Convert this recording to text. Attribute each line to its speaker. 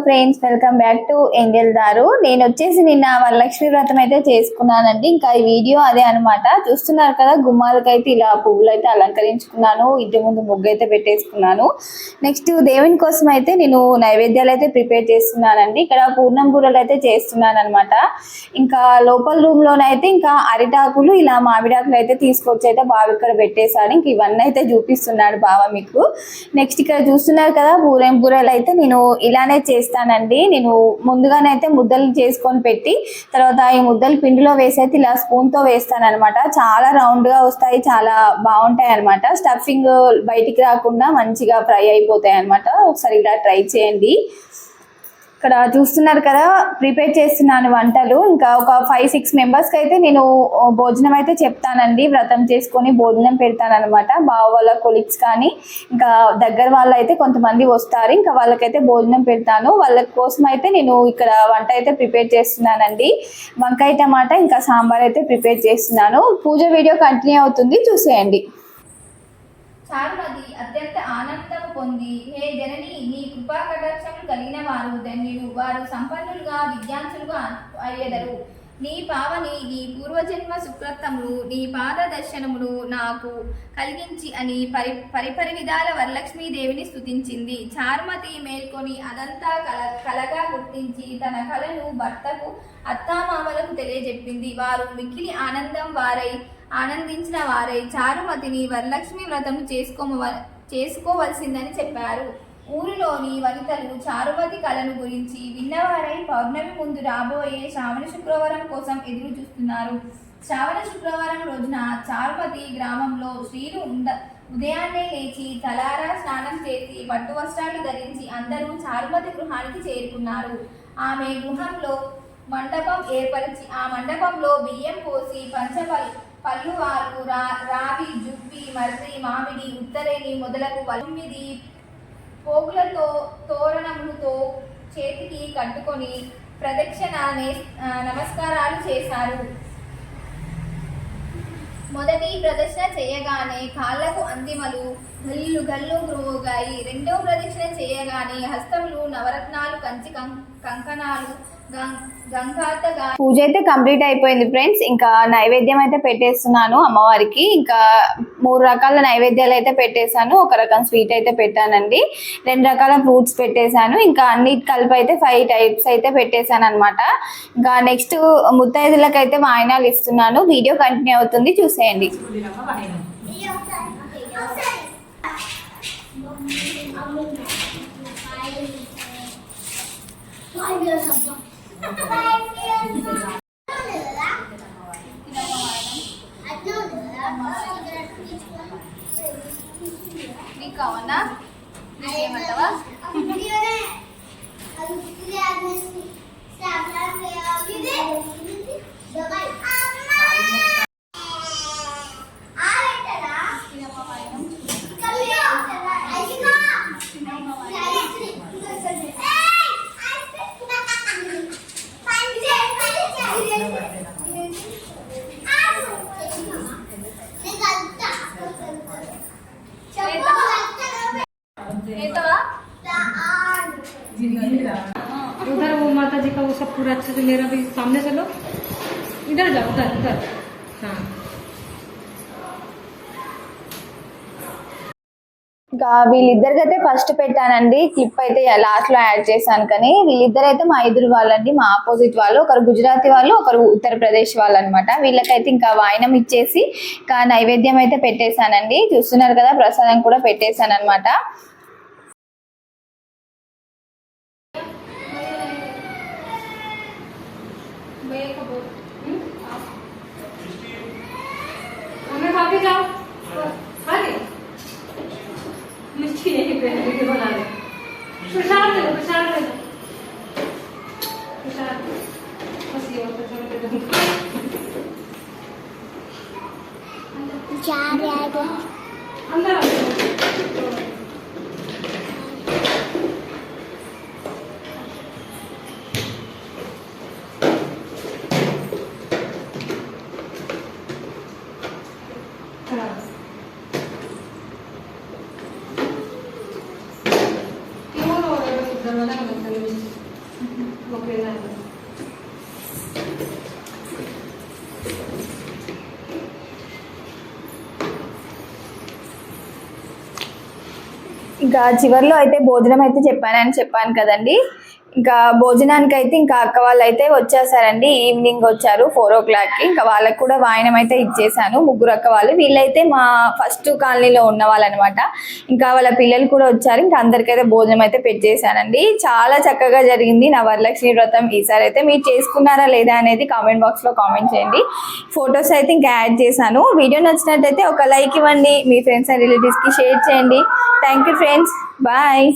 Speaker 1: Friends, welcome back to Angel దారు. నేను వచ్చేసి నిన్న వరలక్ష్మి వ్రతం అయితే చేసుకున్నానండి. ఇంకా ఈ వీడియో అదే అనమాట. చూస్తున్నారు కదా, గుమ్మాలకైతే ఇలా పువ్వులు అయితే అలంకరించుకున్నాను. ఇంటి ముందు ముగ్గు అయితే పెట్టేసుకున్నాను. నెక్స్ట్ దేవుని కోసం అయితే నేను నైవేద్యాలు అయితే ప్రిపేర్ చేస్తున్నానండి. ఇక్కడ పూర్ణం బూరలు అయితే చేస్తున్నాను అనమాట. ఇంకా లోపల రూమ్ లోనైతే ఇంకా అరిటాకులు, ఇలా మామిడాకులు అయితే తీసుకొచ్చి అయితే బావ ఇక్కడ పెట్టేశాడు. ఇంక ఇవన్నీ అయితే చూపిస్తున్నాడు బావ మీకు. నెక్స్ట్ ఇక్కడ చూస్తున్నారు కదా, బూరెలు అయితే నేను ఇలానే చేస్తానండి. నేను ముందుగానైతే ముద్దలు చేసుకొని పెట్టి తర్వాత ఈ ముద్దలు పిండిలో వేసైతే ఇలా స్పూన్ తో వేస్తాను అనమాట. చాలా రౌండ్ గా వస్తాయి, చాలా బాగుంటాయి అనమాట. స్టఫింగ్ బయటికి రాకుండా మంచిగా ఫ్రై అయిపోతాయి అనమాట. ఒకసారి ఇలా ట్రై చేయండి. ఇక్కడ చూస్తున్నారు కదా, ప్రిపేర్ చేస్తున్నాను వంటలు. ఇంకా ఒక 5-6 మెంబర్స్కి అయితే నేను భోజనం అయితే చెప్తానండి. వ్రతం చేసుకొని భోజనం పెడతాను అనమాట. బావ వాళ్ళ కొలీగ్స్ కానీ ఇంకా దగ్గర వాళ్ళు అయితే కొంతమంది వస్తారు. ఇంకా వాళ్ళకైతే భోజనం పెడతాను. వాళ్ళ కోసం అయితే నేను ఇక్కడ వంట అయితే ప్రిపేర్ చేస్తున్నానండి. వంకాయ టమాటా ఇంకా సాంబార్ అయితే ప్రిపేర్ చేస్తున్నాను. పూజ వీడియో కంటిన్యూ అవుతుంది, చూసేయండి.
Speaker 2: చారుమతి అత్యంత ఆనందము పొంది, హే జనని, నీ కృపా కటాక్షములు కలిగిన వారు ధన్యులు, వారు సంపన్నులుగా విద్యాంసులుగా అయ్యెదరు. నీ పావని, నీ పూర్వజన్మ సుకృతములు, నీ పాద దర్శనములు నాకు కలిగించి అని పరిపరి విధాల వరలక్ష్మీదేవిని స్తుతించింది. చారుమతి మేల్కొని అదంతా కలగా గుర్తించి తన కలను భర్తకు అత్తామామలకు తెలియజెప్పింది. వారు మిక్కిలి ఆనందించిన వారై చారుమతిని వరలక్ష్మి వ్రతం చేసుకోవలసిందని చెప్పారు. ఊరిలోని వనితలు చారుమతి కళను గురించి విన్నవారై పౌర్ణమి ముందు రాబోయే శ్రావణ శుక్రవారం కోసం ఎదురు చూస్తున్నారు. శ్రావణ శుక్రవారం రోజున చారుమతి గ్రామంలో స్త్రీలు ఉదయాన్నే లేచి తలారా స్నానం చేసి పట్టు వస్త్రాలు ధరించి అందరూ చారుమతి గృహానికి చేరుకున్నారు. ఆమె గృహంలో మండపం ఏర్పరిచి ఆ మండపంలో బియ్యం పోసి పల్లువారు, రావి, జువ్వి, మర్రి, మామిడి, ఉత్తరేణి మొదలగు 9 పోగులతో తోరణములతో చేతికి కట్టుకొని ప్రదక్షిణ నమస్కారాలు చేశారు. మొదటి ప్రదక్షిణ చేయగానే కాళ్లకు అందిమలు గల్లు గ్రోగాయి. రెండవ ప్రదక్షిణ చేయగానే హస్తములు నవరత్నాలు, కంచి కంకణాలు,
Speaker 1: పూజ అయితే కంప్లీట్ అయిపోయింది ఫ్రెండ్స్. ఇంకా నైవేద్యం అయితే పెట్టేస్తున్నాను అమ్మవారికి. ఇంకా 3 రకాల నైవేద్యాలు అయితే పెట్టేశాను. ఒక రకం స్వీట్ అయితే పెట్టానండి. 2 రకాల ఫ్రూట్స్ పెట్టేశాను. ఇంకా అన్నిటి కలిపి అయితే 5 టైప్స్ అయితే పెట్టేశాను అనమాట. ఇంకా నెక్స్ట్ ముత్తైదులకు అయితే వాయినాలు ఇస్తున్నాను. వీడియో కంటిన్యూ అవుతుంది, చూసేయండి.
Speaker 2: నీకు కావన్నా నీకేమంటావా?
Speaker 3: उधर वो माता जी का वो सब पूरा अच्छे से मेरा भी सामने चलो, इधर जाओ, उधर हाँ.
Speaker 1: ఇంకా వీళ్ళిద్దరికి అయితే ఫస్ట్ పెట్టానండి. క్లిప్ అయితే లాస్ట్ లో యాడ్ చేశాను. కానీ వీళ్ళిద్దరు అయితే మా ఎదురు వాళ్ళండి, మా ఆపోజిట్ వాళ్ళు. ఒకరు గుజరాతీ వాళ్ళు, ఒకరు ఉత్తరప్రదేశ్ వాళ్ళు అనమాట. వీళ్ళకైతే ఇంకా వాయినం ఇచ్చేసి ఇంకా నైవేద్యం అయితే పెట్టేశానండి. చూస్తున్నారు కదా, ప్రసాదం కూడా పెట్టేశాను అనమాట.
Speaker 3: जाओ मिर्ची यही पे बना दे, प्रसाद दे दो, प्रसाद दे दो, प्रसाद बस ये और प्रसाद दे दो. जा रहा है अंदर आ Terima kasih.
Speaker 1: ఇంకా చివరిలో అయితే భోజనం అయితే చెప్పాను కదండి. ఇంకా భోజనానికి అయితే ఇంకా అక్క వాళ్ళు అయితే వచ్చేసారండి. ఈవినింగ్ వచ్చారు 4 o'clockకి. ఇంకా వాళ్ళకి కూడా వాయనం అయితే ఇచ్చేసాను. ముగ్గురు అక్క వాళ్ళు, వీళ్ళైతే మా ఫస్ట్ కాలనీలో ఉన్న వాళ్ళు అనమాట. ఇంకా వాళ్ళ పిల్లలు కూడా వచ్చారు. ఇంకా అందరికైతే భోజనం అయితే పెట్టేశానండి. చాలా చక్కగా జరిగింది నా వరలక్ష్మి వ్రతం. ఈసారి అయితే మీరు చేసుకున్నారా లేదా అనేది కామెంట్ బాక్స్లో కామెంట్ చేయండి. ఫొటోస్ అయితే ఇంకా యాడ్ చేశాను. వీడియో నచ్చినట్టయితే ఒక లైక్ ఇవ్వండి, మీ ఫ్రెండ్స్ అండ్ రిలేటివ్స్కి షేర్ చేయండి. Thank you friends, bye.